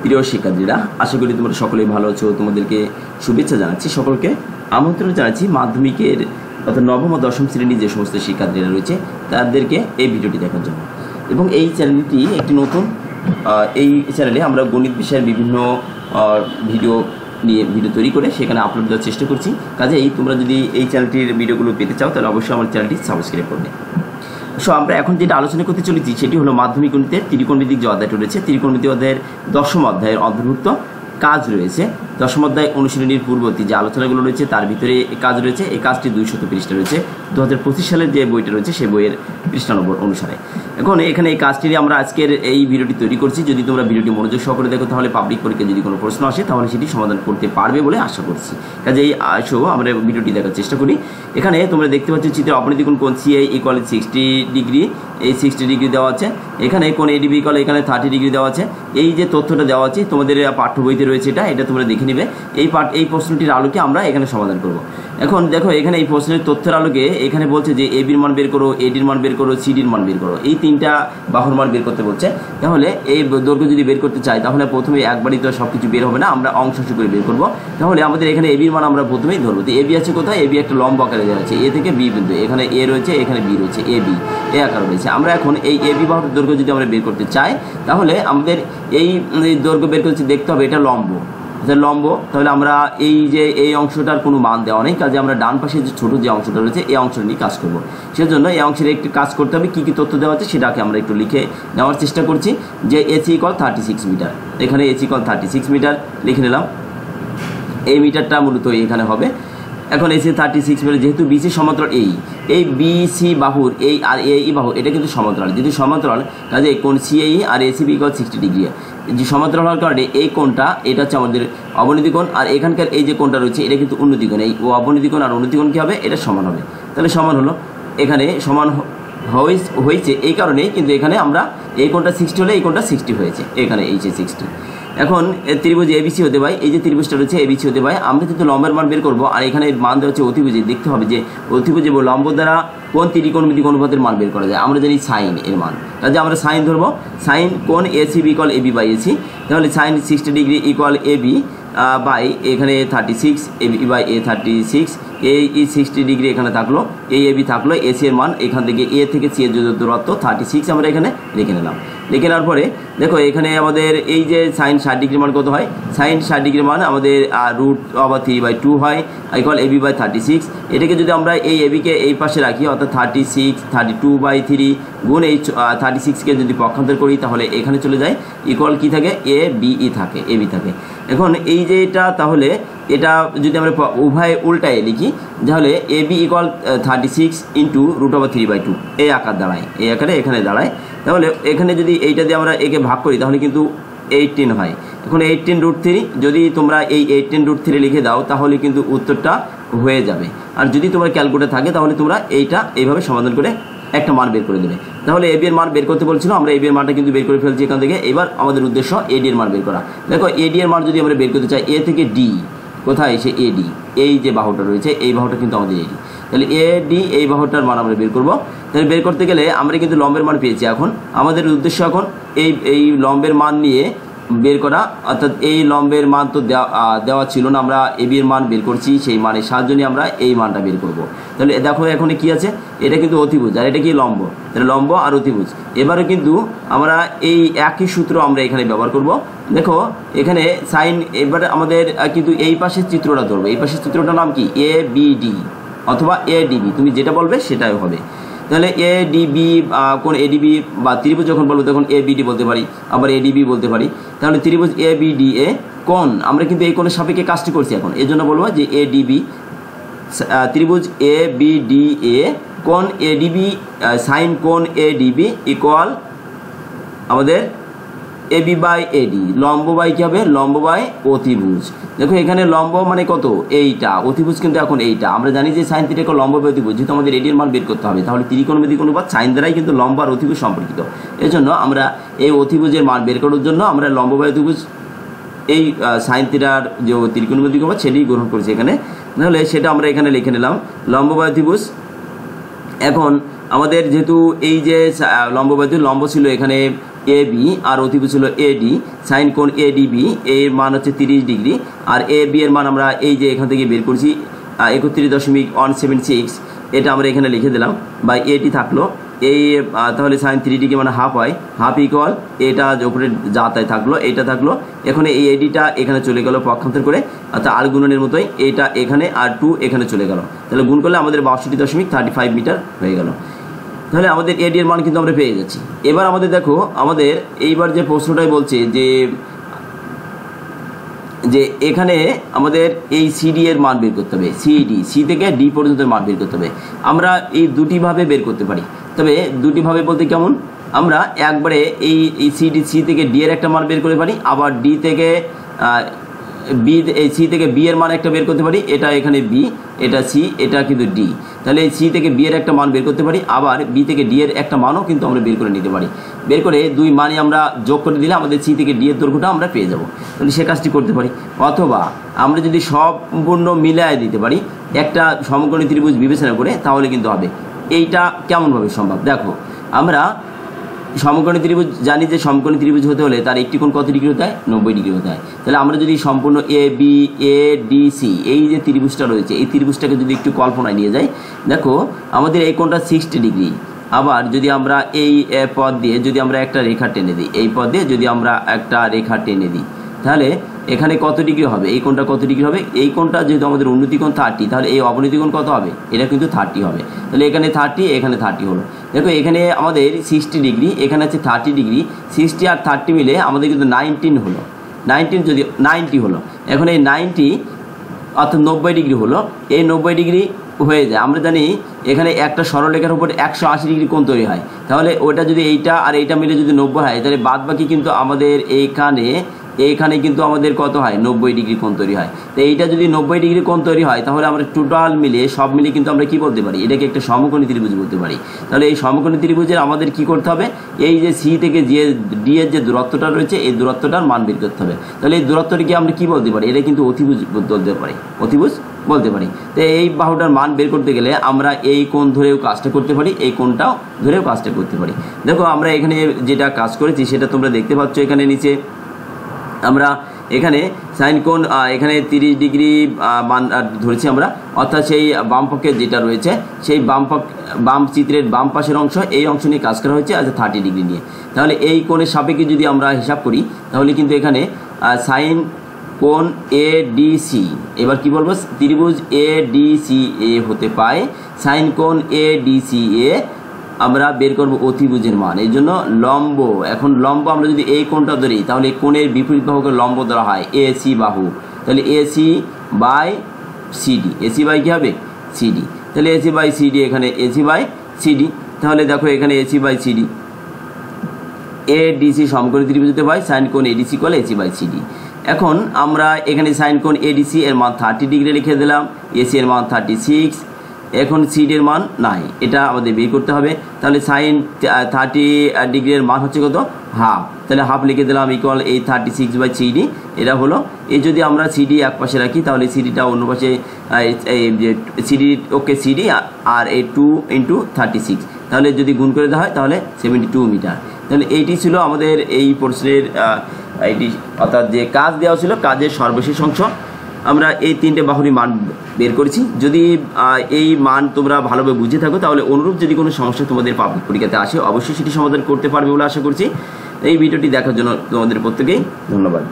প্রিয় শিক্ষার্থীরা, আশা করি তোমরা সকলেই ভালো আছো। তোমাদেরকে শুভেচ্ছা জানাচ্ছি, সকলকে আমন্ত্রণ জানাচ্ছি মাধ্যমিকের অর্থাৎ নবম ও দশম শ্রেণীর যে সমস্ত শিক্ষার্থীরা রয়েছে তাদেরকে এই ভিডিওটি দেখার জন্য। এবং এই চ্যানেলটি একটি নতুন, এই চ্যানেলে আমরা গণিত বিষয়ের বিভিন্ন ভিডিও তৈরি করে সেখানে আপলোড দেওয়ার চেষ্টা করছি। কাজেই তোমরা যদি এই চ্যানেলটির ভিডিওগুলো পেতে চাও তাহলে অবশ্যই আমার চ্যানেলটি সাবস্ক্রাইব করবে। সো আমরা এখন যেটা আলোচনা করতে চলেছি সেটি হলো মাধ্যমিক গণিতের ত্রিকোণমিতিক যে অধ্যায়টি রয়েছে, ত্রিকোণমিতিক অধ্যায়ের দশম অধ্যায়ের অন্তর্ভুক্ত কাজ রয়েছে। দশম অধ্যায় অনুশীলনীর পূর্ববর্তী যে আলোচনাগুলো রয়েছে তার ভিতরে এই কাজ রয়েছে। এই কাজটি 200 পৃষ্ঠা রয়েছে। 2025 সালের যে বইটা রয়েছে সেই বইয়ের পৃষ্ঠা নম্বর অনুসারে। এখন এখানে এই কাজটি আমরা আজকের এই ভিডিওটি তৈরি করছি। যদি তোমরা ভিডিওটি মনোযোগ সহকারে দেখো তাহলে পাবলিক পরীক্ষায় যদি কোনো প্রশ্ন আসে তাহলে সেটি সমাধান করতে পারবে বলে আশা করছি। কাজেই আসো আমরা ভিডিওটি দেখার চেষ্টা করি। এখানে তোমরা দেখতে পাচ্ছ চিত্রে অপনীতিকোণ কোণ CI = 60 ডিগ্রি, এই 60 ডিগ্রি দেওয়া আছে। এখানে কোণ ADB = এখানে 30 ডিগ্রি দেওয়া আছে। এই যে তথ্যটা দেওয়া আছে তোমাদের পাঠ্য বইতে রয়েছে, এটা তোমরা দেখে নিবে। এই প্রশ্নটির আলোকে আমরা এখানে সমাধান করব। এখন দেখো এখানে এই প্রশ্নের তথ্যের আলোকে এখানে বলছে যে ABর মান বের করো, ADর মান বের করো, CDর মান বের করো। এই তিনটা বাহুর মান বের করতে বলছে। তাহলে এই দৈর্ঘ্য যদি বের করতে চাই তাহলে প্রথমে একবারই তো সব কিছু বের হবে না, আমরা অংশ করে বের করব। তাহলে আমাদের এখানে ABর মান আমরা প্রথমেই ধরবো। তো AB আছে কোথায়? AB একটা লম্ব আকারে দেওয়া আছে, A থেকে B বিন্দু। এখানে A রয়েছে, এখানে B রয়েছে, AB এই আকার রয়েছে। আমরা এখন এই AB বাহুর দৈর্ঘ্য যদি আমরা বের করতে চাই তাহলে আমাদের এই দৈর্ঘ্য বের করতে দেখতে হবে এটা লম্ব, তাহলে আমরা এই অংশটার কোনো মান দেওয়া নেই। কাজে আমরা ডান পাশে যে ছোট যে অংশটা রয়েছে এই অংশটা নিয়ে কাজ করব। সেজন্য এই অংশের একটি কাজ করতে হবে। কী কী তথ্য দেওয়া আছে সেটাকে আমরা একটু লিখে নেওয়ার চেষ্টা করছি। যে AC = 36 মিটার, এখানে AC = 36 মিটার লিখে নিলাম। এই মিটারটা মূলত এখানে হবে। এখন AC 36 মিটার, যেহেতু BC সমান্তরাল এই BC বাহুর এই আর এই বাহু এটা কিন্তু সমান্তরাল। যদি সমান্তরাল কাজে কোণ CAE আর ACB = 60 ডিগ্রি। যে সমান্তরাল হওয়ার কারণে এই কোণটা এটা হচ্ছে আমাদের অবনতি কোণ, আর এখানকার এই যে কোণটা রয়েছে এটা কিন্তু উন্নতি কোণ। এই অবনতি কোণ আর উন্নতি কোণ কী হবে? এটা সমান হবে। তাহলে সমান হলো, এখানে সমান হয়েছে এই কারণেই কিন্তু এখানে আমরা এই কোণটা 60 হলে এই কোণটা 60 হয়েছে, এখানে এই যে 60। এখন ত্রিভুজ ABC হতে পারে, এই যে ত্রিভুজটা রয়েছে ABC হতে পারে। আমরা কিন্তু লম্বের মান বের করবো, আর এখানে মান দেওয়া হচ্ছে অতিভুজে। দেখতে হবে যে অতিভুজে লম্ব দ্বারা কোন ত্রিকোণমিতিক অনুপাতের মান বের করা যায়। আমরা জানি সাইন এর মান, কাজে আমরা সাইন ধরবো। সাইন কোণ ACB = AB/AC, তাহলে সাইন 60 ডিগ্রি = AB বাই এখানে 36, AB/A 36, এই 60 ডিগ্রি এখানে থাকলো, এই AB থাকলো। AC এর মান এখান থেকে A থেকে C এর দূরত্ব 36 আমরা এখানে লিখে নিলাম। লিখে নেওয়ার পরে দেখো এখানে আমাদের এই যে সাইন 60 ডিগ্রির মান কত হয়? সাইন 60 ডিগ্রির মান আমাদের √3/2 হয়, = AB/36। এটাকে যদি আমরা এই ABকে এই পাশে রাখি অর্থাৎ 36 32/3 গুণ এই 36কে যদি পক্ষান্তর করি তাহলে এখানে চলে যায়, = কী থাকে? ABE থাকে, AB থাকে। এখন এই যে এটা, তাহলে এটা যদি আমরা উভয় উল্টায় লিখি তাহলে AB = 36 × √3/2 এই আকার দাঁড়ায়, এই আকারে এখানে দাঁড়ায়। তাহলে এখানে যদি এইটা দিয়ে আমরা একে ভাগ করি তাহলে কিন্তু 18 হয়। এখন 18 √3 যদি তোমরা এই 18 √3 লিখে দাও তাহলে কিন্তু উত্তরটা হয়ে যাবে। আর যদি তোমার ক্যালকুলেটর থাকে তাহলে তোমরা এইটা এইভাবে সমাধান করে একটা মান বের করে দেবে। তাহলে AB এর মান বের করতে বলছিল, আমরা AB এর মানটা কিন্তু বের করে ফেলছি এখান থেকে। এবার আমাদের উদ্দেশ্য AD এর মান বের করা। দেখো AD এর মান যদি আমরা বের করতে চাই, A থেকে D কোথায় এসে AD, এই যে বাহুটা রয়েছে এই বাহুটা কিন্তু আমাদের AD। তাহলে AD এই বাহুটার মান আমরা বের করব। তাহলে বের করতে গেলে আমরা কিন্তু লম্বের মান পেয়েছি। এখন আমাদের উদ্দেশ্য এখন এই লম্বের মান নিয়ে বের করা, অর্থাৎ এই লম্বের মান তো দেওয়া ছিল না, আমরা AB এর মান বের করছি। সেই মানের সাহায্য নিয়ে আমরা এই মানটা বের করব। তাহলে দেখো এখানে কি আছে? এটা কিন্তু অতিভুজ আর এটা কি লম্ব। তাহলে লম্ব আর অতিভুজ। এবারে কিন্তু আমরা এই একই সূত্র আমরা এখানে ব্যবহার করব। দেখো এখানে সাইন, এবারে আমাদের কিন্তু এই পাশের চিত্রটা ধরবো। এই পাশের চিত্রটার নাম কি? ABD অথবা ADB, তুমি যেটা বলবে সেটাই হবে। তাহলে ADB কোন ADB বা ত্রিভুজ যখন বলবো তখন ABD বলতে পারি, আবার ADB বলতে পারি। তাহলে ত্রিভুজ ABDA কোণ, আমরা কিন্তু এই কোণের সাপেক্ষে কাজটি করছি এখন, এই জন্য বলবো যে ADB। ত্রিভুজ ABDA কোণ ADB, সাইন কোণ ADB = আমাদের AB/AD, লম্ব বাই কী হবে? লম্ব বাই অতিভুজ। দেখো এখানে লম্ব মানে কত? এইটা, অতিভুজ কিন্তু এখন এইটা। আমরা জানি যে সাইন থিটা = লম্ব বাই অতিভুজ, যেহেতু আমাদের AD এর মান বের করতে হবে তাহলে ত্রিকোণমিতিক অনুপাত সাইন দ্বারাই কিন্তু লম্ব আর অতিভুজ সম্পর্কিত। এই জন্য আমরা এই অতিভুজের মান বের করার জন্য আমরা লম্ব বাই অতিভুজ এই সাইন থিটার যে ত্রিকোণমিতিক অনুপাত সেটি গ্রহণ করেছি এখানে। তাহলে সেটা আমরা এখানে লিখে নিলাম, লম্ব বাই অতিভুজ। এখন আমাদের যেহেতু এই যে লম্ব ছিল এখানে এ বি আর অতিভুজ হলো এডি, সাইন কোণ এডিবি এর মান হচ্ছে 30 ডিগ্রি, আর এ বি এর মান আমরা এই যে এখান থেকে বের করছি 31.176, এটা আমরা এখানে লিখে দিলাম, বা এটি থাকলো এই তাহলে সাইন 3 ডিগ্রি মানে হাফ হয়, হাফ ইকুয়াল এটা উপরে যা তাই থাকলো, এটা থাকলো। এখন এই এডিটা এখানে চলে গেল পক্ষান্তর করে, অর্থাৎ আর গুণনের মতোই এইটা এখানে আর 2 এখানে চলে গেল, তাহলে গুণ করলে আমাদের 62.35 মিটার হয়ে গেল। তাহলে আমাদের এডি এর মান কিন্তু আমরা পেয়ে যাচ্ছি। এবার আমাদের দেখো, আমাদের এইবার যে প্রশ্নটাই বলছে যে এখানে আমাদের এই সিডি এর মান বের করতে হবে, সি থেকে ডি পর্যন্ত মান বের করতে হবে। আমরা এই দুটিভাবে বের করতে পারি, তবে দুটিভাবে বলতে কেমন, আমরা একবারে এই সি থেকে ডি এর একটা মান বের করতে পারি, আবার ডি থেকে সি থেকে বি এর মান একটা বের করতে পারি, এটা এখানে বি, এটা সি, এটা কিন্তু ডি। তাহলে সি থেকে বি এর একটা মান বের করতে পারি, আবার বি থেকে ডি এর একটা মানও কিন্তু আমরা বের করে নিতে পারি। বের করে দুই মানই আমরা যোগ করে দিলে আমাদের সি থেকে ডি এর দৈর্ঘ্যটা আমরা পেয়ে যাব। তাহলে সে কাজটি করতে পারি, অথবা আমরা যদি সম্পূর্ণ মিলায় দিতে পারি একটা সমকোণী ত্রিভুজ বিবেচনা করে, তাহলে কিন্তু হবে। এইটা কেমনভাবে সম্ভব, দেখো আমরা সমকোণী ত্রিভুজ জানি যে সমকোণী ত্রিভুজ হতে হলে তার একটি কোণ কত ডিগ্রি হতে হয়, 90 ডিগ্রি হতে হয়। তাহলে আমরা যদি সম্পূর্ণ A B A D C এই যে ত্রিভুজটা রয়েছে, এই ত্রিভুজটাকে যদি একটু কল্পনায় নিয়ে যাই, দেখো আমাদের এই কোণটা 60 ডিগ্রি। আবার যদি আমরা এই পথ দিয়ে যদি আমরা একটা রেখা টেনে দিই, এই পথ দিয়ে যদি আমরা একটা রেখা টেনে দিই, তাহলে এখানে কত ডিগ্রি হবে, এই কোণটা কত ডিগ্রি হবে, এই কোণটা যেহেতু আমাদের উন্নতি কোণ 30, তাহলে এই অবনতি কোণ কত হবে, এটা কিন্তু 30 হবে। তাহলে এখানে 30, এখানে 30 হলো। দেখো এখানে আমাদের 60 ডিগ্রি, এখানে আছে 30 ডিগ্রি, 60 আর 30 মিলে আমাদের কিন্তু 19 হলো, 19 যদি 90 হলো। এখন এই 90 অর্থাৎ 90 ডিগ্রি হলো, এই 90 ডিগ্রি হয়ে যায়। আমরা জানি এখানে একটা সরলরেখার উপর 180 ডিগ্রি কোণ তৈরি হয়, তাহলে ওটা যদি এইটা আর এইটা মিলে যদি 90 হয়, তাহলে বাদ বাকি কিন্তু আমাদের এইখানে কিন্তু আমাদের কত হয়, 90 ডিগ্রি কোণ তৈরি হয়। তো এইটা যদি 90 ডিগ্রি কোণ তৈরি হয়, তাহলে আমরা টোটাল মিলে সব মিলে কিন্তু আমরা কি বলতে পারি, এটাকে একটা সমকোণী ত্রিভুজ বলতে পারি। তাহলে এই সমকোণী ত্রিভুজের আমাদের কি করতে হবে, এই যে সি থেকে যে ডি এর যে দূরত্বটা রয়েছে, এই দূরত্বটার মান বের করতে হবে। তাহলে এই দূরত্বটিকে আমরা কি বলতে পারি, এটা কিন্তু অতিভুজ বলতে পারি, অতিভুজ বলতে পারি। তো এই বাহুটার মান বের করতে গেলে আমরা এই কোণ ধরেও কাজটা করতে পারি, এই কোণটাও ধরেও কাজটা করতে পারি। দেখো আমরা এখানে যেটা কাজ করেছি সেটা তোমরা দেখতে পাচ্ছ, এখানে নিচে আমরা এখানে সাইন কোণ এখানে 30 ডিগ্রি মান ধরেছি আমরা, অর্থাৎ সেই বাম পক্ষে যেটা রয়েছে সেই বাম চিত্রের বাম পাশের অংশ, এই অংশ নিয়ে কাজ করা হয়েছে আচ্ছা 30 ডিগ্রি নিয়ে। তাহলে এই কোণের সাপেক্ষে যদি আমরা হিসাব করি, তাহলে কিন্তু এখানে সাইন কোণ এ ডি সি, এবার কি বলবো, ত্রিভুজ এ ডি সি এ হতে পায় সাইন কোণ এ ডি সি এ আমরা বের করব অতিভুজের মান। এই জন্য লম্ব, এখন লম্ব আমরা যদি এই কোণটা ধরি, তাহলে এই কোণের বিপরীত বাহুকে লম্ব ধরা হয় এসি বাহু। তাহলে AC by CD, AC by কী হবে, সিডি। তাহলে এসি বাই সিডি, এখানে এসি বাই সিডি। তাহলে দেখো এখানে AC by CD, A DC সমকোণী ত্রিভুজ হতে পায় সাইন কোণ এডিসি করলে এসি বাই সিডি। এখন আমরা এখানে সাইন কোণ এডিসি এর মান 30 ডিগ্রি লিখে দিলাম, এসি এর মান 36, এখন সিডের মান নাই, এটা আমাদের বের করতে হবে। তাহলে সাইন 30 ডিগ্রির মান হচ্ছে কত, হাফ। তাহলে হাফ লিখে দিলাম ইকুয়াল এই 36 বাই সিডি, এটা হলো। এই যদি আমরা সিডি এক পাশে রাখি, তাহলে সিডিটা অন্য পাশে, সিডি ওকে সিডি আর এই 2 × 36, তাহলে যদি গুণ করে দেওয়া হয় তাহলে 72 মিটার। তাহলে এইটি ছিল আমাদের এই প্রশ্নের এইটি, অর্থাৎ যে কাজ দেওয়া ছিল কাজের সর্বশেষ অংশ। আমরা এই 3টে বাহুরই মান বের করেছি। যদি এই মান তোমরা ভালোভাবে বুঝে থাকো, তাহলে অনুরূপ যদি কোনো সমস্যা তোমাদের পাবলিক পরীক্ষাতে আসে, অবশ্যই সেটি সমাধান করতে পারবে বলে আশা করছি। এই ভিডিওটি দেখার জন্য তোমাদের প্রত্যেকেই ধন্যবাদ।